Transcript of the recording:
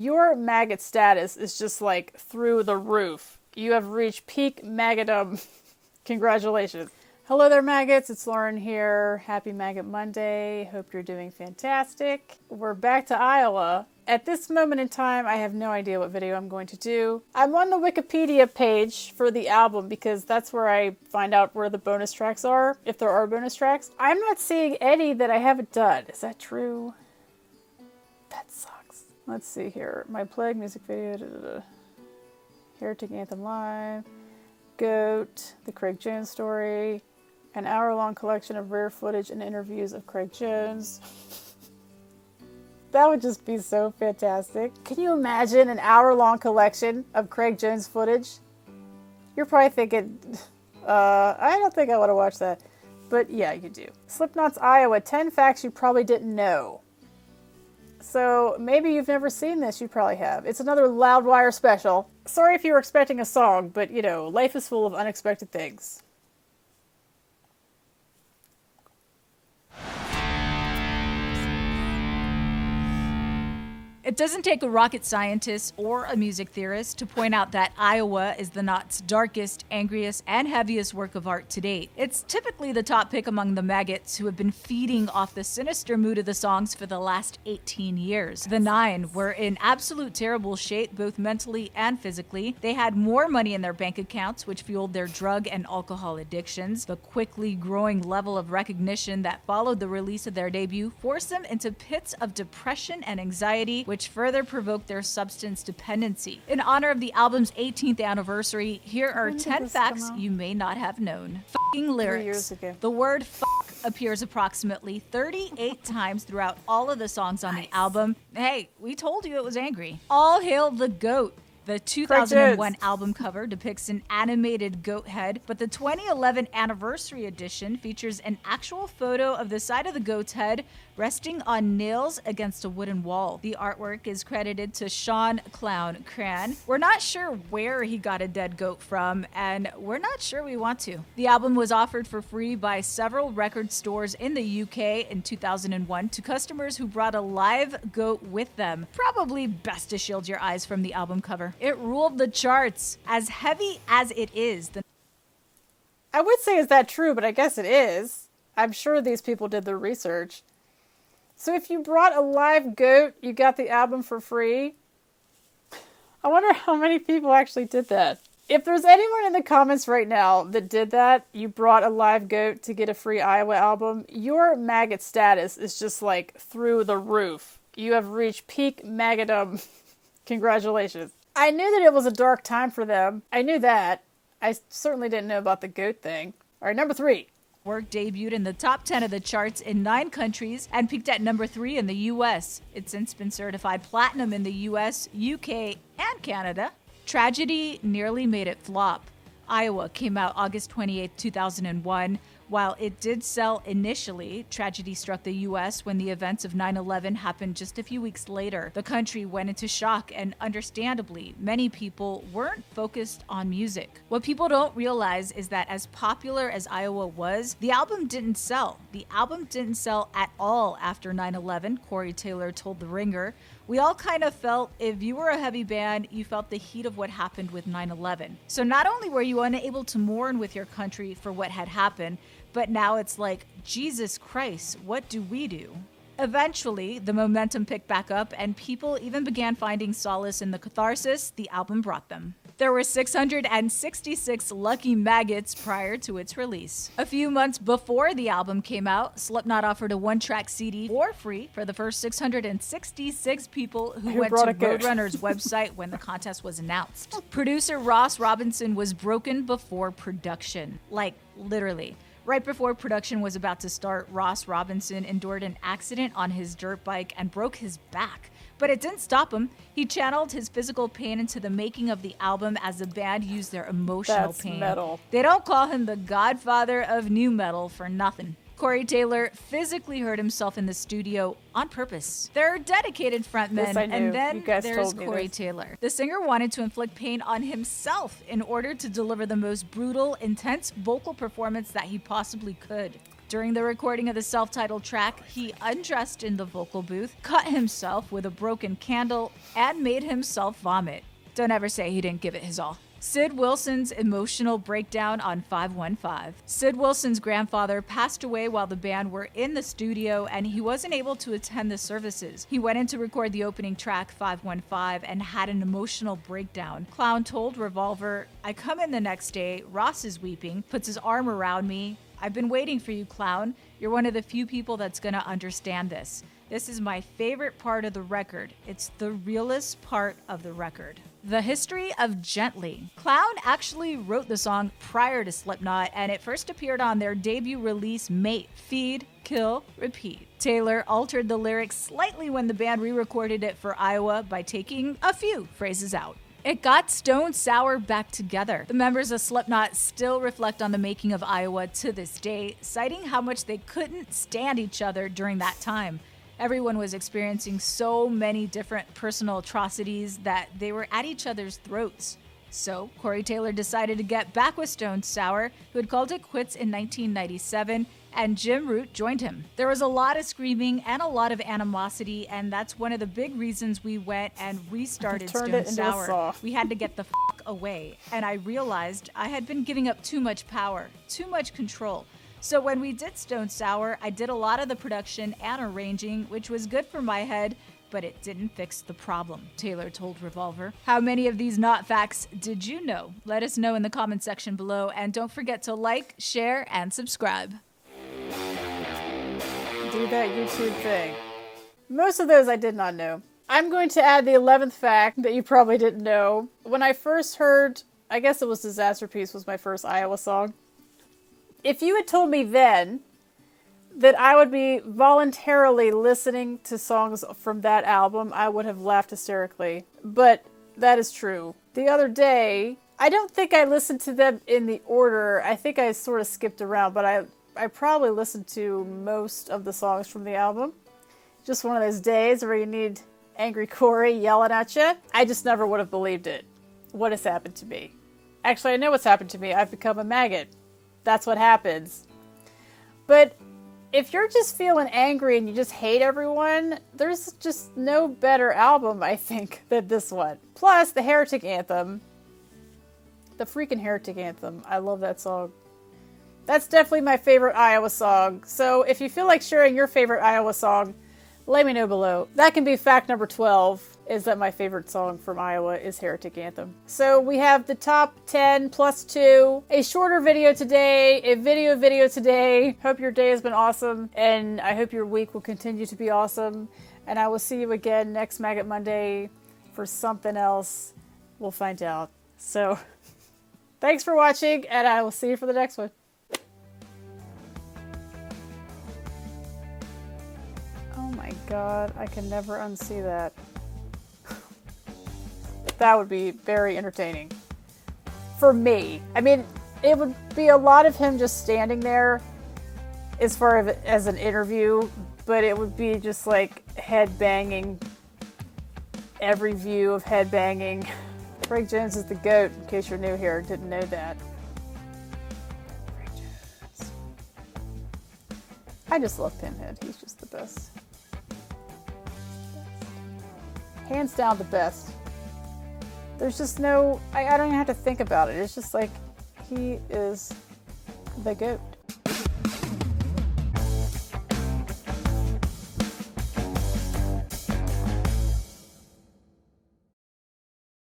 Your maggot status is just like through the roof. You have reached peak maggotum. Congratulations. Hello there, maggots. It's Lauren here. Happy Maggot Monday. Hope you're doing fantastic. We're back to Iowa. At this moment in time, I have no idea what video I'm going to do. I'm on the Wikipedia page for the album because that's where I find out where the bonus tracks are, if there are bonus tracks. I'm not seeing any that I haven't done. Is that true? That sucks. Let's see here. My Plague music video. Heretic Anthem Live. Goat. The Craig Jones story. An hour-long collection of rare footage and interviews of Craig Jones. That would just be so fantastic. Can you imagine an hour-long collection of Craig Jones footage? You're probably thinking, I don't think I want to watch that. But yeah, you do. Slipknot's Iowa, 10 facts you probably didn't know. So maybe you've never seen this, you probably have. It's another Loudwire special. Sorry if you were expecting a song, but you know, life is full of unexpected things. It doesn't take a rocket scientist or a music theorist to point out that Iowa is the Knot's darkest, angriest, and heaviest work of art to date. It's typically the top pick among the maggots who have been feeding off the sinister mood of the songs for the last 18 years. The Nine were in absolute terrible shape, both mentally and physically. They had more money in their bank accounts, which fueled their drug and alcohol addictions. The quickly growing level of recognition that followed the release of their debut forced them into pits of depression and anxiety, which further provoked their substance dependency. In honor of the album's 18th anniversary, here are 10 facts you may not have known. Fucking lyrics. 3 years ago. The word fuck appears approximately 38 times throughout all of the songs on the album. Hey, we told you it was angry. All hail the goat. The 2001 album cover depicts an animated goat head, but the 2011 anniversary edition features an actual photo of the side of the goat's head resting on nails against a wooden wall. The artwork is credited to Sean Clown Cran. We're not sure where he got a dead goat from, and we're not sure we want to. The album was offered for free by several record stores in the UK in 2001 to customers who brought a live goat with them. Probably best to shield your eyes from the album cover. It ruled the charts. As heavy as it is, I would say, is that true? But I guess it is. I'm sure these people did their research. So if you brought a live goat, you got the album for free? I wonder how many people actually did that. If there's anyone in the comments right now that did that, you brought a live goat to get a free Iowa album, your maggot status is just like through the roof. You have reached peak maggotum. Congratulations. I knew that it was a dark time for them. I knew that. I certainly didn't know about the goat thing. All right, number 3. Work debuted in the top 10 of the charts in 9 countries and peaked at number 3 in the US. It's since been certified platinum in the US, UK, and Canada. Tragedy nearly made it flop. Iowa came out August 28, 2001. While it did sell initially, tragedy struck the U.S. when the events of 9/11 happened just a few weeks later. The country went into shock, and understandably, many people weren't focused on music. What people don't realize is that as popular as Iowa was, the album didn't sell. The album didn't sell at all after 9/11, Corey Taylor told The Ringer. We all kind of felt, if you were a heavy band, you felt the heat of what happened with 9/11. So not only were you unable to mourn with your country for what had happened, but now it's like, Jesus Christ, what do we do? Eventually, the momentum picked back up and people even began finding solace in the catharsis the album brought them. There were 666 lucky maggots prior to its release. A few months before the album came out, Slipnot offered a 1-track CD for free for the first 666 people who went to Roadrunner's website when the contest was announced. Producer Ross Robinson was broken before production. Like, literally. Right before production was about to start, Ross Robinson endured an accident on his dirt bike and broke his back. But it didn't stop him. He channeled his physical pain into the making of the album as the band used their emotional pain. Metal. They don't call him the godfather of nu metal for nothing. Corey Taylor physically hurt himself in the studio on purpose. There are dedicated frontmen, and then there's Corey Taylor. The singer wanted to inflict pain on himself in order to deliver the most brutal, intense vocal performance that he possibly could. During the recording of the self-titled track, he undressed in the vocal booth, cut himself with a broken candle, and made himself vomit. Don't ever say he didn't give it his all. Sid Wilson's emotional breakdown on 515. Sid Wilson's grandfather passed away while the band were in the studio and he wasn't able to attend the services. He went in to record the opening track, 515, and had an emotional breakdown. Clown told Revolver, "I come in the next day, Ross is weeping, puts his arm around me. I've been waiting for you, Clown. You're one of the few people that's gonna understand this. This is my favorite part of the record. It's the realest part of the record." The history of Gently. Clown actually wrote the song prior to Slipknot, and it first appeared on their debut release, Mate, Feed, Kill, Repeat. Taylor altered the lyrics slightly when the band re-recorded it for Iowa by taking a few phrases out. It got Stone Sour back together. The members of Slipknot still reflect on the making of Iowa to this day, citing how much they couldn't stand each other during that time. Everyone was experiencing so many different personal atrocities that they were at each other's throats. So Corey Taylor decided to get back with Stone Sour, who had called it quits in 1997, and Jim Root joined him. There was a lot of screaming and a lot of animosity, and that's one of the big reasons we went and restarted Stone Sour. We had to get the fuck away, and I realized I had been giving up too much power, too much control. So when we did Stone Sour, I did a lot of the production and arranging, which was good for my head, but it didn't fix the problem, Taylor told Revolver. How many of these not facts did you know? Let us know in the comment section below, and don't forget to like, share, and subscribe. Do that YouTube thing. Most of those I did not know. I'm going to add the 11th fact that you probably didn't know. When I first heard, I guess it was Disaster Piece was my first Iowa song. If you had told me then that I would be voluntarily listening to songs from that album, I would have laughed hysterically. But that is true. The other day, I don't think I listened to them in the order. I think I sort of skipped around, but I probably listened to most of the songs from the album. Just one of those days where you need angry Corey yelling at you. I just never would have believed it. What has happened to me? Actually, I know what's happened to me. I've become a maggot. That's what happens. But if you're just feeling angry and you just hate everyone, there's just no better album, I think, than this one. Plus, the Heretic Anthem. The freaking Heretic Anthem. I love that song. That's definitely my favorite Iowa song. So if you feel like sharing your favorite Iowa song, let me know below. That can be fact number 12, is that my favorite song from Iowa is Heretic Anthem. So we have the top 10 plus 2, a shorter video today, a video today. Hope your day has been awesome, and I hope your week will continue to be awesome. And I will see you again next Maggot Monday for something else. We'll find out. So thanks for watching, and I will see you for the next one. Oh my god, I can never unsee that. That would be very entertaining. For me. I mean, it would be a lot of him just standing there as far as an interview, but it would be just like head banging. Every view of head banging. Greg Jones is the GOAT, in case you're new here, didn't know that. Greg Jones. I just love Pinhead, he's just the best. Hands down the best. There's just no, I don't even have to think about it. It's just like, he is the GOAT.